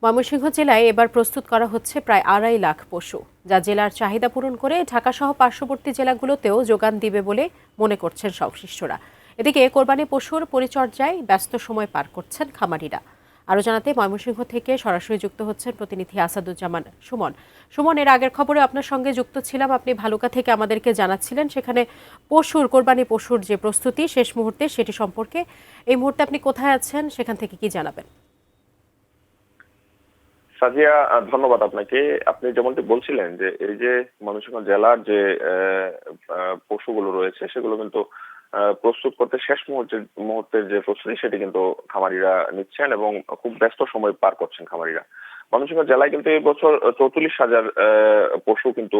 ময়মনসিংহ জেলায় এবার প্রস্তুত করা হচ্ছে প্রায় ২.৫ লাখ পশু, যা জেলার চাহিদা পূরণ করে ঢাকাসহ পার্শ্ববর্তী জেলাগুলোতেও যোগান দিবে বলে মনে করছেন সংশ্লিষ্টরা। এদিকে কোরবানি পশুর পরিচর্যায় ব্যস্ত সময় পার করছেন খামারিরা। আরও জানাতে ময়মনসিংহ থেকে সরাসরি যুক্ত হচ্ছেন প্রতিনিধি আসাদুজ্জামান সুমন। সুমন, এর আগের খবরে আপনার সঙ্গে যুক্ত ছিলাম, আপনি ভালুকা থেকে আমাদেরকে জানাচ্ছিলেন সেখানে কোরবানি পশুর যে প্রস্তুতি শেষ মুহূর্তে সেটি সম্পর্কে। এই মুহূর্তে আপনি কোথায় আছেন, সেখান থেকে কি জানাবেন? সাজিয়া, ধন্যবাদ আপনাকে। আপনি যেমনটি বলছিলেন যে এই যে ময়মনসিংহ জেলার যে পশুগুলো রয়েছে সেগুলো কিন্তু প্রস্তুত করতে শেষ মুহূর্তের যে প্রস্তুতি সেটি কিন্তু খামারিরা নিচ্ছেন এবং খুব ব্যস্ত সময় পার করছেন খামারিরা। ময়মনসিংহ জেলায় কিন্তু এই বছর ৪৪,০০০ পশু কিন্তু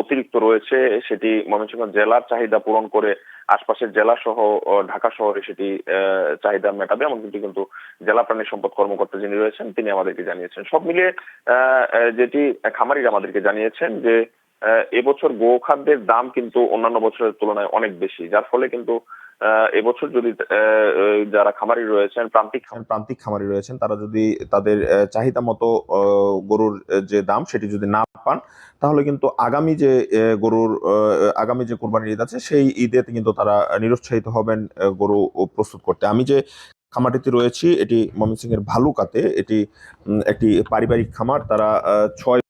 অতিরিক্ত রয়েছে। সেটি ময়মনসিংহ জেলার চাহিদা পূরণ করে আশপাশের জেলা সহ ঢাকা শহরে সেটি চাহিদা মেটাবে, এমন কিন্তু জেলা প্রাণী সম্পদ কর্মকর্তা যিনি রয়েছেন তিনি আমাদেরকে জানিয়েছেন। সব মিলিয়ে যেটি খামারিরা আমাদেরকে জানিয়েছেন যে এবছর গোখাদ্যের দাম কিন্তু অন্যান্য বছরের তুলনায় অনেক বেশি, যার ফলে কিন্তু এবছর যদি যারা খামারি রয়েছেন, প্রান্তিক খামারি রয়েছেন, তারা যদি তাদের চাহিদা মতো গরুর যে দাম সেটি যদি না পান, তাহলে কিন্তু আগামী যে কোরবানির ঈদ আছে সেই ঈদে কিন্তু তারা নিরুৎসাহিত হবেন গরু প্রস্তুত করতে। আমি যে খামারটিতে রয়েছি এটি ময়মনসিংহের ভালুকাতে। এটি একটি পারিবারিক খামার। তারা ছয়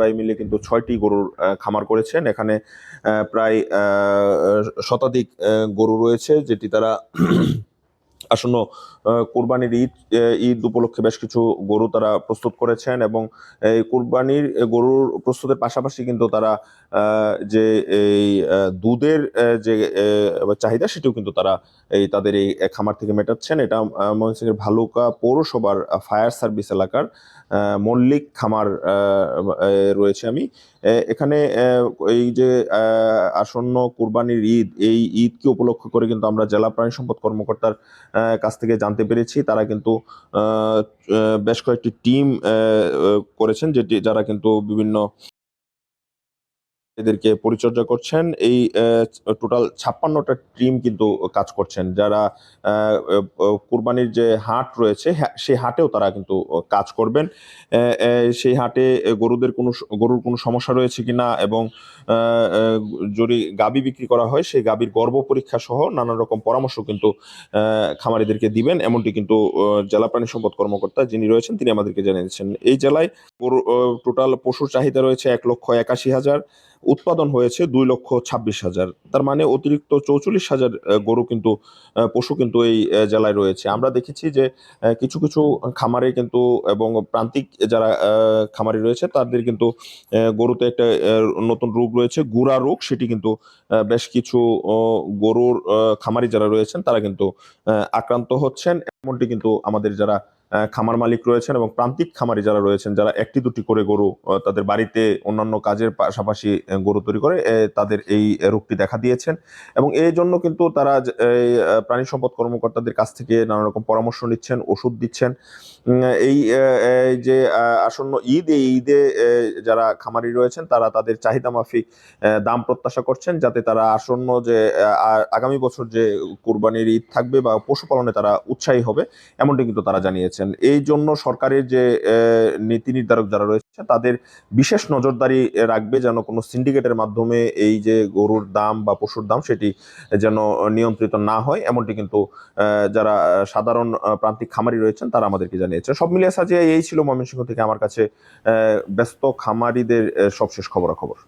ভাই মিলে কিন্তু ৬টি গরুর খামার করেছেন। এখানে প্রায় শতাধিক গরু রয়েছে, যেটি তারা আসন্ন কোরবানির ঈদ উপলক্ষে বেশ কিছু গরু তারা প্রস্তুত করেছেন এবং এই কোরবানির গরুর প্রস্তুতের পাশাপাশি কিন্তু তারা যে এই দুধের যে চাহিদা সেটিও কিন্তু তারা তাদের এই খামার থেকে মেটাচ্ছেন। এটা ময়মনসিংহের ভালুকা পৌরসভার ফায়ার সার্ভিস এলাকার মল্লিক খামার রয়েছে আমি এখানে। এই যে আসন্ন কোরবানির ঈদ, এই ঈদকে উপলক্ষ করে কিন্তু আমরা জেলা প্রাণী সম্পদ কর্মকর্তার কাছ থেকে জানতে পেরেছি তারা কিন্তু বেশ কয়েকটি টিম করেছেন, যারা কিন্তু বিভিন্ন এদেরকে পরিচর্যা করছেন। এই টোটাল ৫৬টা টিম কিন্তু কাজ করছেন, যারা কুরবানির যে হাট রয়েছে সেই হাটেও তারা কিন্তু কাজ করবেন। সেই হাটে গরুর কোনো সমস্যা রয়েছে কিনা এবং যদি গাভী বিক্রি করা হয় সেই গাভীর গর্ভ পরীক্ষা সহ নানান রকম পরামর্শ কিন্তু খামারিদেরকে দিবেন, এমনটি কিন্তু জেলা প্রাণী সম্পদ কর্মকর্তা যিনি রয়েছেন তিনি আমাদেরকে জানিয়েছেন। এই জেলায় টোটাল পশুর চাহিদা রয়েছে ১,৮১,০০০, উৎপাদন হয়েছে ২,২৬,০০০। তার মানে অতিরিক্ত ৪৪,০০০ পশু কিন্তু এই জেলায় রয়েছে। আমরা দেখেছি যে কিছু কিছু খামারে কিন্তু এবং প্রান্তিক যারা খামারি রয়েছে তাদের কিন্তু গরুতে একটা নতুন রোগ রয়েছে, গুড়া রোগ। সেটি কিন্তু বেশ কিছু গরুর খামারি যারা রয়েছেন তারা কিন্তু আক্রান্ত হচ্ছেন, এমনটি কিন্তু আমাদের যারা খামার মালিক রয়েছেন এবং প্রান্তিক খামারি যারা রয়েছেন, যারা একটি দুটি করে গরু তাদের বাড়িতে অন্যান্য কাজের পাশাপাশি গরু তৈরি করে, তাদের এই রোগটি দেখা দিয়েছেন এবং এই জন্য কিন্তু তারা প্রাণী সম্পদ কর্মকর্তাদের কাছ থেকে নানা রকম পরামর্শ নিচ্ছেন, ওষুধ দিচ্ছেন। এই যে আসন্ন ঈদ, এই ঈদে যারা খামারি রয়েছেন তারা তাদের চাহিদা মাফিক দাম প্রত্যাশা করছেন, যাতে তারা আসন্ন যে আগামী বছর যে কুরবানির ঈদ থাকবে বা পশুপালনে তারা উৎসাহী হবে, এমনটি কিন্তু তারা জানিয়েছেন। এই জন্য সরকারের যে নীতি নির্ধারক যারা রয়েছে তাদের বিশেষ নজরদারি রাখবে, যেন কোনো সিন্ডিকেটের মাধ্যমে এই যে গরুর দাম বা পশুর দাম সেটি যেন নিয়ন্ত্রিত না হয়, এমনটি কিন্তু যারা সাধারণ প্রান্তিক খামারি রয়েছেন তারা আমাদেরকে জানিয়েছে। সব মিলিয়ে সাজিয়ে এই ছিল ময়মনসিংহ থেকে আমার কাছে ব্যস্ত খামারিদের সবশেষ খবরাখবর।